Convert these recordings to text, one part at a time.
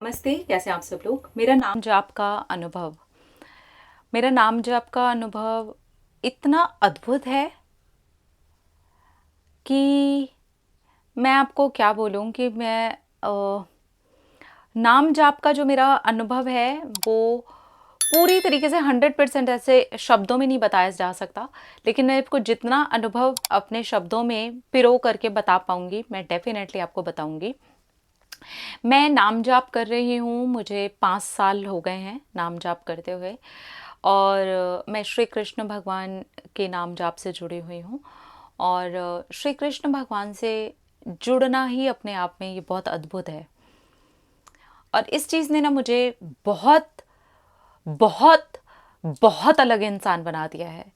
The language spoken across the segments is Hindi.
नमस्ते, कैसे हैं आप सब लोग। मेरा नाम जाप का अनुभव मेरा नाम जाप का अनुभव इतना अद्भुत है कि मैं आपको क्या बोलूं कि नाम जाप का जो मेरा अनुभव है वो पूरी तरीके से 100% ऐसे शब्दों में नहीं बताया जा सकता। लेकिन मैं आपको जितना अनुभव अपने शब्दों में पिरो करके बता पाऊंगी, मैं डेफिनेटली आपको बताऊंगी। मैं नाम जाप कर रही हूँ, मुझे 5 साल हो गए हैं नाम जाप करते हुए। और मैं श्री कृष्ण भगवान के नाम जाप से जुड़ी हुई हूँ। और श्री कृष्ण भगवान से जुड़ना ही अपने आप में ये बहुत अद्भुत है। और इस चीज़ ने ना मुझे बहुत बहुत बहुत अलग इंसान बना दिया है।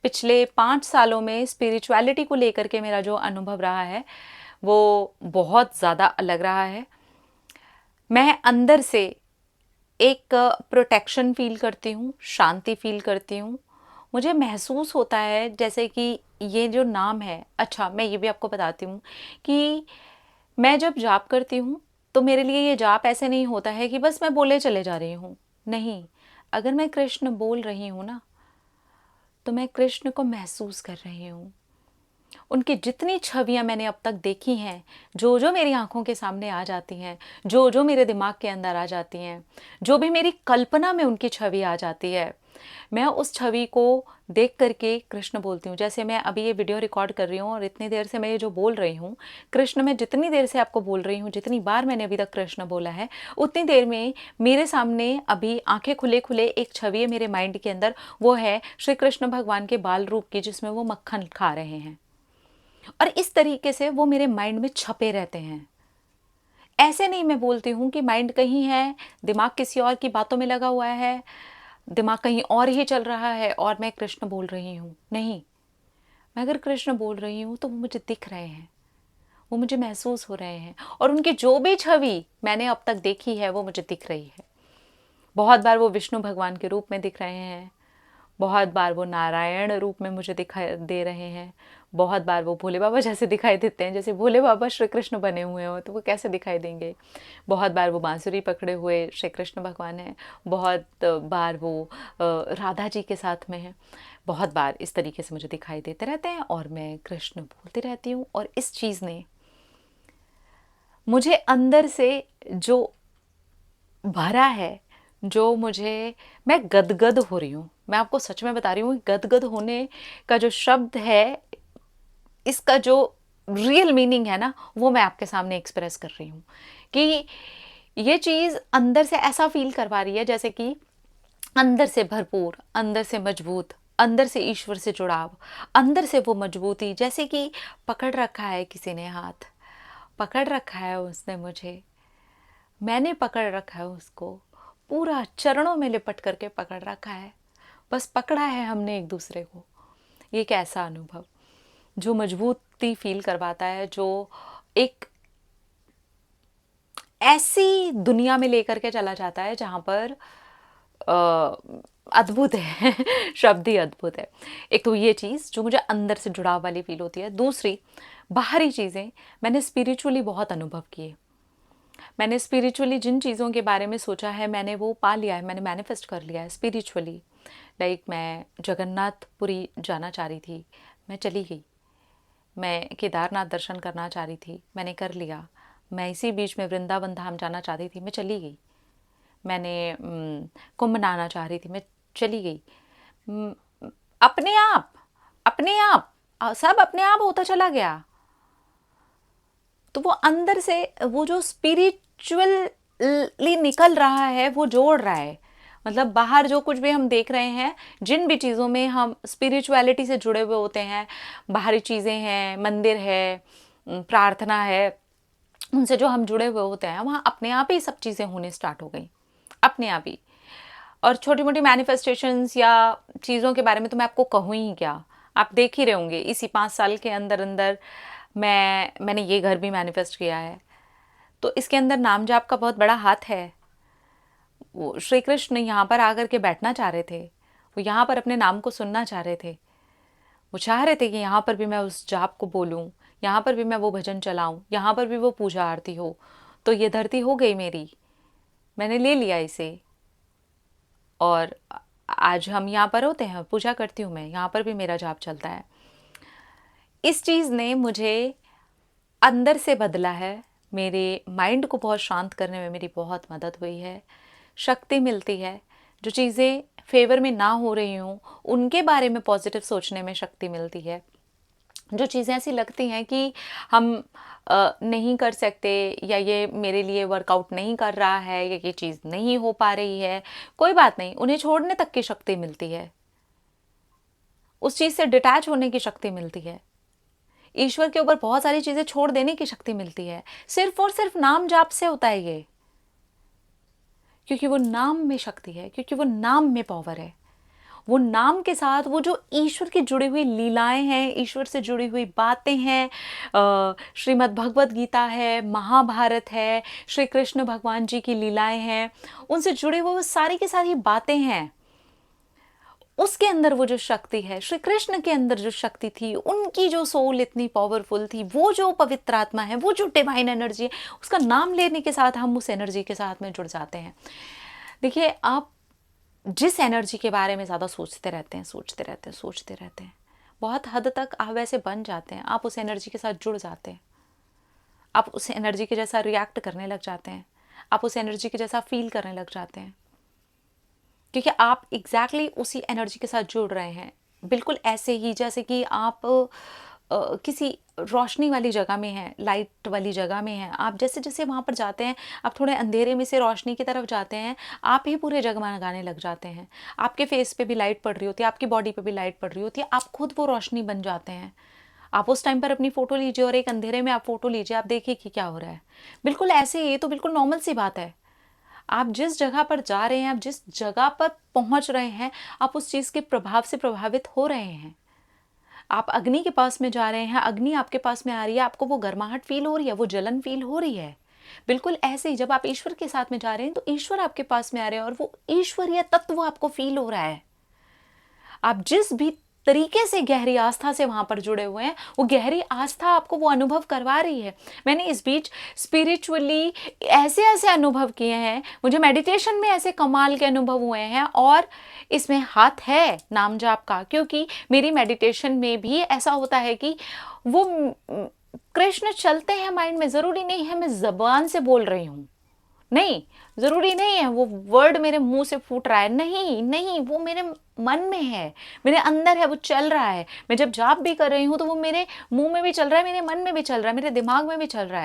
पिछले 5 सालों में स्पिरिचुअलिटी को लेकर के मेरा जो अनुभव रहा है वो बहुत ज़्यादा अलग रहा है। मैं अंदर से एक प्रोटेक्शन फ़ील करती हूँ, शांति फ़ील करती हूँ। मुझे महसूस होता है जैसे कि ये जो नाम है, अच्छा मैं ये भी आपको बताती हूँ कि मैं जब जाप करती हूँ तो मेरे लिए ये जाप ऐसे नहीं होता है कि बस मैं बोले चले जा रही हूँ। नहीं, अगर मैं कृष्ण बोल रही हूँ ना तो मैं कृष्ण को महसूस कर रही हूँ। उनकी जितनी छवियाँ मैंने अब तक देखी हैं, जो जो मेरी आँखों के सामने आ जाती हैं, जो जो मेरे दिमाग के अंदर आ जाती हैं, जो भी मेरी कल्पना में उनकी छवि आ जाती है, मैं उस छवि को देख करके कृष्ण बोलती हूँ। जैसे मैं अभी ये वीडियो रिकॉर्ड कर रही हूँ और इतनी देर से मैं ये जो बोल रही हूँ, कृष्ण मैं जितनी देर से आपको बोल रही हूँ, जितनी बार मैंने अभी तक कृष्ण बोला है, उतनी देर में मेरे सामने अभी आंखें खुले खुले एक छवि है मेरे माइंड के अंदर, वो है श्री कृष्ण भगवान के बाल रूप की, जिसमें वो मक्खन खा रहे हैं। और इस तरीके से वो मेरे माइंड में छपे रहते हैं। ऐसे नहीं मैं बोलती हूँ कि माइंड कहीं है, दिमाग किसी और की बातों में लगा हुआ है, दिमाग कहीं और ही चल रहा है और मैं कृष्ण बोल रही हूँ। नहीं, मैं अगर कृष्ण बोल रही हूँ तो वो मुझे दिख रहे हैं, वो मुझे महसूस हो रहे हैं। और उनकी जो भी छवि मैंने अब तक देखी है वो मुझे दिख रही है। बहुत बार वो विष्णु भगवान के रूप में दिख रहे हैं, बहुत बार वो नारायण रूप में मुझे दिखाई दे रहे हैं, बहुत बार वो भोले बाबा जैसे दिखाई देते हैं, जैसे भोले बाबा श्री कृष्ण बने हुए हो तो वो कैसे दिखाई देंगे। बहुत बार वो बांसुरी पकड़े हुए श्री कृष्ण भगवान हैं, बहुत बार वो राधा जी के साथ में हैं। बहुत बार इस तरीके से मुझे दिखाई देते रहते हैं और मैं कृष्ण बोलती रहती हूँ। और इस चीज़ ने मुझे अंदर से जो भरा है, जो मुझे, मैं गदगद हो रही हूँ। मैं आपको सच में बता रही हूँ, गदगद होने का जो शब्द है, इसका जो रियल मीनिंग है ना, वो मैं आपके सामने एक्सप्रेस कर रही हूँ कि ये चीज़ अंदर से ऐसा फील करवा रही है जैसे कि अंदर से भरपूर, अंदर से मजबूत, अंदर से ईश्वर से जुड़ाव, अंदर से वो मजबूती, जैसे कि पकड़ रखा है किसी ने हाथ, पकड़ रखा है उसने मुझे, मैंने पकड़ रखा है उसको, पूरा चरणों में लिपट करके पकड़ रखा है, बस पकड़ा है हमने एक दूसरे को। ये एक ऐसा अनुभव जो मजबूती फील करवाता है, जो एक ऐसी दुनिया में लेकर के चला जाता है जहाँ पर अद्भुत है शब्द ही अद्भुत है। एक तो ये चीज़ जो मुझे अंदर से जुड़ाव वाली फील होती है। दूसरी, बाहरी चीज़ें मैंने स्पिरिचुअली बहुत अनुभव किए। मैंने स्पिरिचुअली जिन चीज़ों के बारे में सोचा है मैंने वो पा लिया है, मैंने मैनिफेस्ट कर लिया है स्पिरिचुअली। लाइक मैं जगन्नाथपुरी जाना चाह रही थी, मैं चली गई। मैं केदारनाथ दर्शन करना चाह रही थी, मैंने कर लिया। मैं इसी बीच में वृंदावन धाम जाना चाहती थी, मैं चली गई। मैंने कुंभ नहाना चाह रही थी, मैं चली गई। उम, अपने आप, अपने आप सब अपने आप होता चला गया। तो वो अंदर से वो जो स्पिरिचुअली निकल रहा है वो जोड़ रहा है। मतलब बाहर जो कुछ भी हम देख रहे हैं, जिन भी चीज़ों में हम स्पिरिचुअलिटी से जुड़े हुए होते हैं, बाहरी चीज़ें हैं, मंदिर है, प्रार्थना है, उनसे जो हम जुड़े हुए होते हैं, वहाँ अपने आप ही सब चीज़ें होने स्टार्ट हो गई, अपने आप ही। और छोटी मोटी मैनिफेस्टेशंस या चीज़ों के बारे में तो मैं आपको कहूँ ही क्या, आप देख ही रहे होंगे। इसी 5 साल के अंदर अंदर मैंने ये घर भी मैनिफेस्ट किया है। तो इसके अंदर नाम जाप का बहुत बड़ा हाथ है। वो श्री कृष्ण यहाँ पर आकर के बैठना चाह रहे थे, वो यहाँ पर अपने नाम को सुनना चाह रहे थे, वो चाह रहे थे कि यहाँ पर भी मैं उस जाप को बोलूँ, यहाँ पर भी मैं वो भजन चलाऊँ, यहाँ पर भी वो पूजा आरती हो। तो ये धरती हो गई मेरी, मैंने ले लिया इसे, और आज हम यहाँ पर होते हैं, पूजा करती हूँ मैं, यहाँ पर भी मेरा जाप चलता है। इस चीज़ ने मुझे अंदर से बदला है, मेरे माइंड को बहुत शांत करने में मेरी बहुत मदद हुई है, शक्ति मिलती है। जो चीज़ें फेवर में ना हो रही हूँ उनके बारे में पॉजिटिव सोचने में शक्ति मिलती है। जो चीज़ें ऐसी लगती हैं कि हम नहीं कर सकते, या ये मेरे लिए वर्कआउट नहीं कर रहा है, या ये चीज़ नहीं हो पा रही है, कोई बात नहीं, उन्हें छोड़ने तक की शक्ति मिलती है, उस चीज़ से डिटैच होने की शक्ति मिलती है, ईश्वर के ऊपर बहुत सारी चीज़ें छोड़ देने की शक्ति मिलती है। सिर्फ और सिर्फ नाम जाप से होता है ये, क्योंकि वो नाम में शक्ति है, क्योंकि वो नाम में पावर है। वो नाम के साथ वो जो ईश्वर की जुड़ी हुई लीलाएं हैं, ईश्वर से जुड़ी हुई बातें हैं, श्रीमद् भगवत गीता है, महाभारत है, श्री कृष्ण भगवान जी की लीलाएं हैं, उनसे जुड़े हुए वो सारी की सारी बातें हैं। उसके अंदर वो जो शक्ति है, श्री कृष्ण के अंदर जो शक्ति थी, उनकी जो सोल इतनी पावरफुल थी, वो जो पवित्र आत्मा है, वो जो डिवाइन एनर्जी है, उसका नाम लेने के साथ हम उस एनर्जी के साथ में जुड़ जाते हैं। देखिए, आप जिस एनर्जी के बारे में ज़्यादा सोचते रहते हैं, सोचते रहते हैं, बहुत हद तक आप वैसे बन जाते हैं, आप उस एनर्जी के साथ जुड़ जाते हैं, आप उस एनर्जी के जैसा रिएक्ट करने लग जाते हैं, आप उस एनर्जी के जैसा फील करने लग जाते हैं, क्योंकि आप एग्जैक्टली उसी एनर्जी के साथ जुड़ रहे हैं। बिल्कुल ऐसे ही जैसे कि आप किसी रोशनी वाली जगह में हैं, लाइट वाली जगह में हैं, आप जैसे जैसे वहाँ पर जाते हैं, आप थोड़े अंधेरे में से रोशनी की तरफ जाते हैं, आप ही पूरे जगमगाने लग जाते हैं। आपके फेस पे भी लाइट पड़ रही होती है, आपकी बॉडी पे भी लाइट पड़ रही होती है, आप खुद वो रोशनी बन जाते हैं। आप उस टाइम पर अपनी फ़ोटो लीजिए और एक अंधेरे में आप फ़ोटो लीजिए, आप देखिए कि क्या हो रहा है। बिल्कुल ऐसे ही, ये तो बिल्कुल नॉर्मल सी बात है। आप जिस जगह पर जा रहे हैं, आप जिस जगह पर पहुँच रहे हैं, आप उस चीज़ के प्रभाव से प्रभावित हो रहे हैं। आप अग्नि के पास में जा रहे हैं, अग्नि आपके पास में आ रही है, आपको वो गर्माहट फील हो रही है, वो जलन फील हो रही है। बिल्कुल ऐसे ही जब आप ईश्वर के साथ में जा रहे हैं तो ईश्वर आपके पास में आ रहे हैं, और वो ईश्वरीय तत्व आपको फील हो रहा है। आप जिस भी तरीके से गहरी आस्था से वहां पर जुड़े हुए हैं, वो गहरी आस्था आपको वो अनुभव करवा रही है। मैंने इस बीच स्पिरिचुअली ऐसे ऐसे अनुभव किए हैं, मुझे मेडिटेशन में ऐसे कमाल के अनुभव हुए हैं, और इसमें हाथ है नाम जाप का, क्योंकि मेरी मेडिटेशन में भी ऐसा होता है कि वो कृष्ण चलते हैं माइंड में। ज़रूरी नहीं है मैं ज़बान से बोल रही हूँ, नहीं, ज़रूरी नहीं है वो वर्ड मेरे मुंह से फूट रहा है, नहीं नहीं, वो मेरे मन में है, मेरे अंदर है, वो चल रहा है। मैं जब जाप भी कर रही हूँ तो वो मेरे मुंह में भी चल रहा है, मेरे मन में भी चल रहा है, मेरे दिमाग में भी चल रहा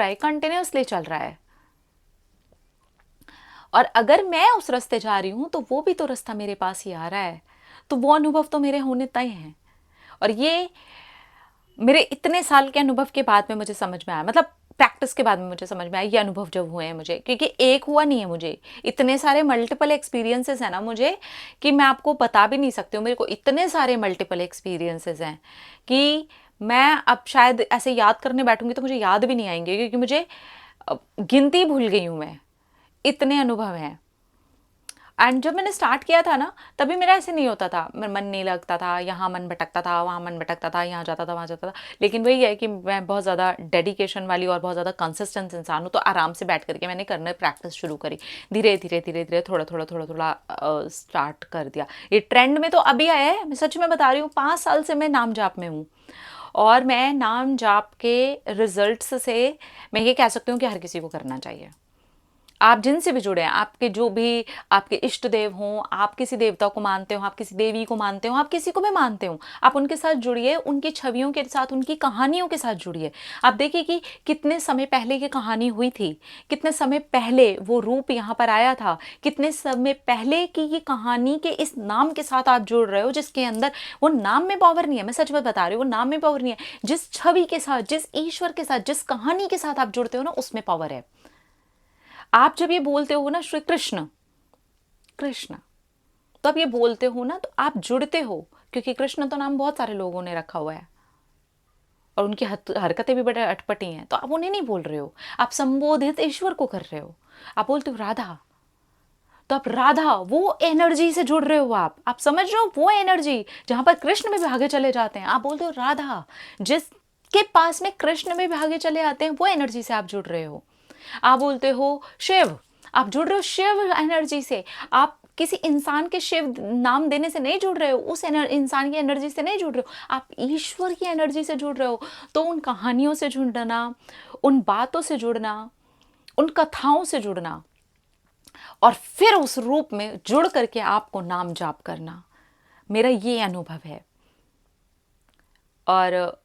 है, कंटिन्यूसली चल रहा है। और अगर मैं उस रास्ते जा रही हूँ तो वो भी तो रास्ता मेरे पास ही आ रहा है, तो वो अनुभव तो मेरे होने तय हैं। और ये मेरे इतने साल के अनुभव के बाद में मुझे समझ में आया, मतलब प्रैक्टिस के बाद में मुझे समझ में आया ये अनुभव जब हुए हैं मुझे, क्योंकि एक हुआ नहीं है, मुझे इतने सारे मल्टीपल एक्सपीरियंसेस हैं ना मुझे, कि मैं आपको बता भी नहीं सकती हूँ। मेरे को इतने सारे मल्टीपल एक्सपीरियंसेस हैं कि मैं अब शायद ऐसे याद करने बैठूंगी तो मुझे याद भी नहीं आएंगे, क्योंकि मुझे गिनती भूल गई हूँ मैं, इतने अनुभव हैं। एंड जब मैंने स्टार्ट किया था ना, तभी मेरा ऐसे नहीं होता था, मेरा मन नहीं लगता था, यहाँ मन भटकता था, वहाँ मन भटकता था, यहाँ जाता था, वहाँ जाता था। लेकिन वही है कि मैं बहुत ज़्यादा डेडिकेशन वाली और बहुत ज़्यादा कंसिस्टेंट इंसान हूँ, तो आराम से बैठ करके मैंने करने प्रैक्टिस शुरू करी, धीरे धीरे धीरे धीरे थोड़ा स्टार्ट कर दिया। ये ट्रेंड में तो अभी आया है, मैं सच में बता रही हूँ, 5 साल से मैं नाम जाप में हूँ, और मैं नाम जाप के रिजल्ट्स से मैं ये कह सकती हूँ कि हर किसी को करना चाहिए। आप जिनसे भी जुड़े हैं, आपके जो भी आपके इष्ट देव हों, आप किसी देवता को मानते हो, आप किसी देवी को मानते हो, आप किसी को भी मानते हो, आप उनके साथ जुड़िए, उनकी छवियों के साथ, उनकी कहानियों के साथ जुड़िए। आप देखिए कि कितने समय पहले की कहानी हुई थी, कितने समय पहले वो रूप यहाँ पर आया था, कितने समय पहले की ये कहानी के इस नाम के साथ आप जुड़ रहे हो, जिसके अंदर वो नाम में पावर नहीं है, मैं सच बात बता रही हूँ, वो नाम में पावर नहीं है, जिस छवि के साथ, जिस ईश्वर के साथ, जिस कहानी के साथ आप जुड़ते हो ना, उसमें पावर है। आप जब ये बोलते हो ना श्री कृष्ण कृष्ण, तो आप ये बोलते हो ना, तो आप जुड़ते हो, क्योंकि कृष्ण तो नाम बहुत सारे लोगों ने रखा हुआ है और उनकी हरकतें भी बड़े अटपटी हैं, तो आप उन्हें नहीं बोल रहे हो, आप संबोधित ईश्वर को कर रहे हो। आप बोलते हो राधा, तो आप राधा, वो एनर्जी से जुड़ रहे हो, आप समझ रहे हो, वो एनर्जी जहां पर कृष्ण में भी आगे चले जाते हैं, आप बोलते हो राधा, जिसके पास में कृष्ण में भी आगे चले आते हैं, वो एनर्जी से आप जुड़ रहे हो। आप बोलते हो शिव, आप जुड़ रहे हो शिव एनर्जी से। आप किसी इंसान के शिव नाम देने से नहीं जुड़ रहे हो, उस इंसान की एनर्जी से नहीं जुड़ रहे हो, आप ईश्वर की एनर्जी से जुड़ रहे हो। तो उन कहानियों से जुड़ना, उन बातों से जुड़ना, उन कथाओं से जुड़ना, और फिर उस रूप में जुड़ करके आपको नाम जाप करना, मेरा ये अनुभव है। और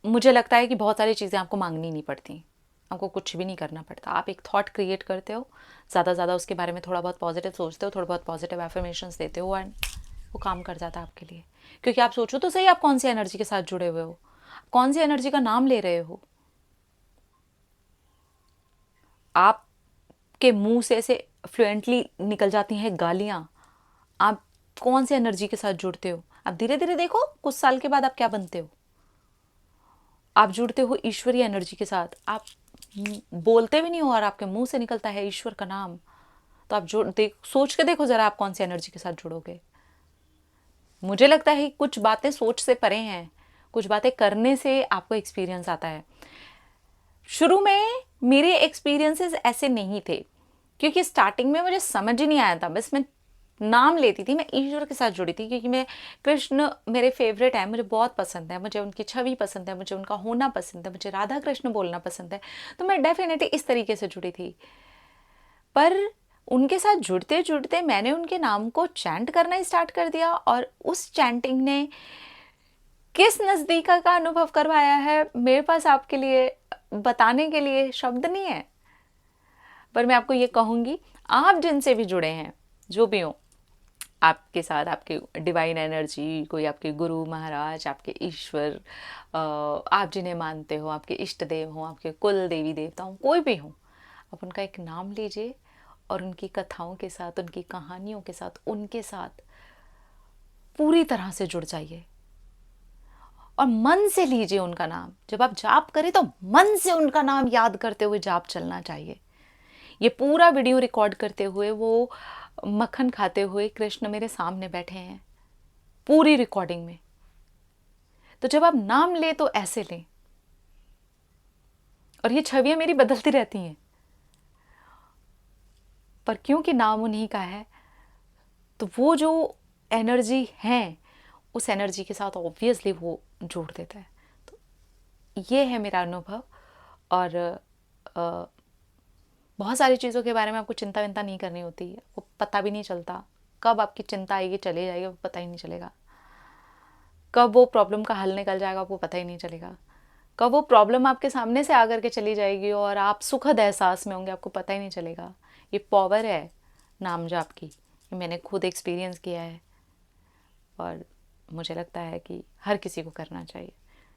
मुझे लगता है कि बहुत सारी चीज़ें आपको मांगनी नहीं पड़ती, आपको कुछ भी नहीं करना पड़ता। आप एक थॉट क्रिएट करते हो, ज़्यादा ज़्यादा उसके बारे में थोड़ा बहुत पॉजिटिव सोचते हो, थोड़ा बहुत पॉजिटिव एफर्मेशंस देते हो, एंड वो काम कर जाता है आपके लिए। क्योंकि आप सोचो तो सही, आप कौन सी एनर्जी के साथ जुड़े हुए हो, कौन सी एनर्जी का नाम ले रहे हो। आपके मुंह से ऐसे फ्लुएंटली निकल जाती हैं गालियां, आप कौन सी एनर्जी के साथ जुड़ते हो। आप धीरे धीरे देखो कुछ साल के बाद आप क्या बनते हो। आप जुड़ते हो ईश्वरीय एनर्जी के साथ, आप बोलते भी नहीं हो और आपके मुंह से निकलता है ईश्वर का नाम। तो आप सोच के देखो जरा, आप कौन सी एनर्जी के साथ जुड़ोगे। मुझे लगता है कुछ बातें सोच से परे हैं, कुछ बातें करने से आपको एक्सपीरियंस आता है। शुरू में मेरे एक्सपीरियंसेस ऐसे नहीं थे, क्योंकि स्टार्टिंग में मुझे समझ ही नहीं आया था, बस मैं नाम लेती थी, मैं ईश्वर के साथ जुड़ी थी, क्योंकि मैं कृष्ण मेरे फेवरेट है, मुझे बहुत पसंद है, मुझे उनकी छवि पसंद है, मुझे उनका होना पसंद है, मुझे राधा कृष्ण बोलना पसंद है। तो मैं डेफिनेटली इस तरीके से जुड़ी थी। पर उनके साथ जुड़ते जुड़ते मैंने उनके नाम को चैंट करना स्टार्ट कर दिया, और उस चैंटिंग ने किस नज़दीक का अनुभव करवाया है, मेरे पास आपके लिए बताने के लिए शब्द नहीं है। पर मैं आपको ये कहूँगी, आप जिनसे भी जुड़े हैं, जो भी हो आपके साथ, आपके डिवाइन एनर्जी, कोई आपके गुरु महाराज, आपके ईश्वर, आप जिन्हें मानते हो, आपके इष्ट देव हो, आपके कुल देवी देवता हो, कोई भी हो, आप उनका एक नाम लीजिए और उनकी कथाओं के साथ, उनकी कहानियों के साथ, उनके साथ पूरी तरह से जुड़ जाइए, और मन से लीजिए उनका नाम। जब आप जाप करें तो मन से उनका नाम याद करते हुए जाप चलना चाहिए। ये पूरा वीडियो रिकॉर्ड करते हुए वो मक्खन खाते हुए कृष्ण मेरे सामने बैठे हैं, पूरी रिकॉर्डिंग में। तो जब आप नाम ले तो ऐसे लें, और ये छवियां मेरी बदलती रहती हैं, पर क्योंकि नाम उन्हीं का है, तो वो जो एनर्जी है, उस एनर्जी के साथ ऑब्वियसली वो जोड़ देता है। तो ये है मेरा अनुभव। और बहुत सारी चीज़ों के बारे में आपको चिंता विंता नहीं करनी होती, आपको पता भी नहीं चलता कब आपकी चिंता आएगी चली जाएगी, वो पता ही नहीं चलेगा। कब वो प्रॉब्लम का हल निकल जाएगा, आपको पता ही नहीं चलेगा। कब वो प्रॉब्लम आपके सामने से आकर के चली जाएगी और आप सुखद एहसास में होंगे, आपको पता ही नहीं चलेगा। ये पावर है नाम जाप की, ये मैंने खुद एक्सपीरियंस किया है, और मुझे लगता है कि हर किसी को करना चाहिए।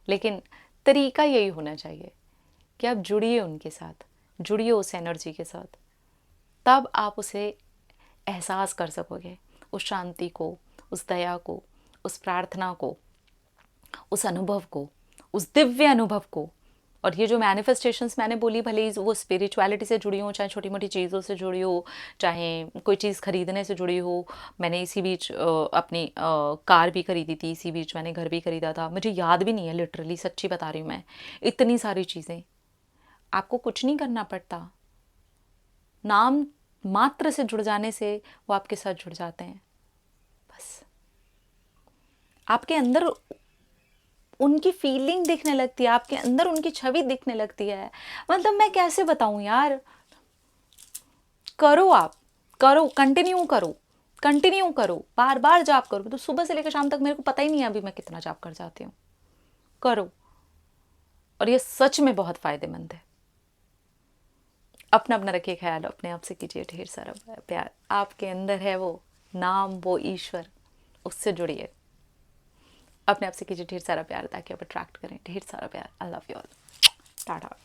लेकिन तरीका यही होना चाहिए कि आप जुड़िए उनके साथ, जुड़िए उस एनर्जी के साथ, तब आप उसे एहसास कर सकोगे, उस शांति को, उस दया को, उस प्रार्थना को, उस अनुभव को, उस दिव्य अनुभव को। और ये जो मैनिफेस्टेशंस मैंने बोली, भले ही वो स्पिरिचुअलिटी से जुड़ी हो, चाहे छोटी मोटी चीज़ों से जुड़ी हो, चाहे कोई चीज़ खरीदने से जुड़ी हो। मैंने इसी बीच अपनी कार भी खरीदी थी, इसी बीच मैंने घर भी खरीदा था, मुझे याद भी नहीं है, लिटरली सच्ची बता रही हूँ मैं। इतनी सारी चीज़ें, आपको कुछ नहीं करना पड़ता, नाम मात्र से जुड़ जाने से वो आपके साथ जुड़ जाते हैं। बस आपके अंदर उनकी फीलिंग दिखने लगती है, आपके अंदर उनकी छवि दिखने लगती है। मतलब मैं कैसे बताऊं यार। करो, आप करो, कंटिन्यू करो, कंटिन्यू करो, बार बार जाप करो। तो सुबह से लेकर शाम तक मेरे को पता ही नहीं है अभी मैं कितना जाप कर जाती हूँ। करो, और ये सच में बहुत फायदेमंद है। अपना अपना रखिए ख्याल, अपने आप से कीजिए ढेर सारा प्यार। आपके अंदर है वो नाम, वो ईश्वर, उससे जुड़िए। अपने आप से कीजिए ढेर सारा प्यार, ताकि आप अट्रैक्ट करें ढेर सारा प्यार। I love you all. Tata.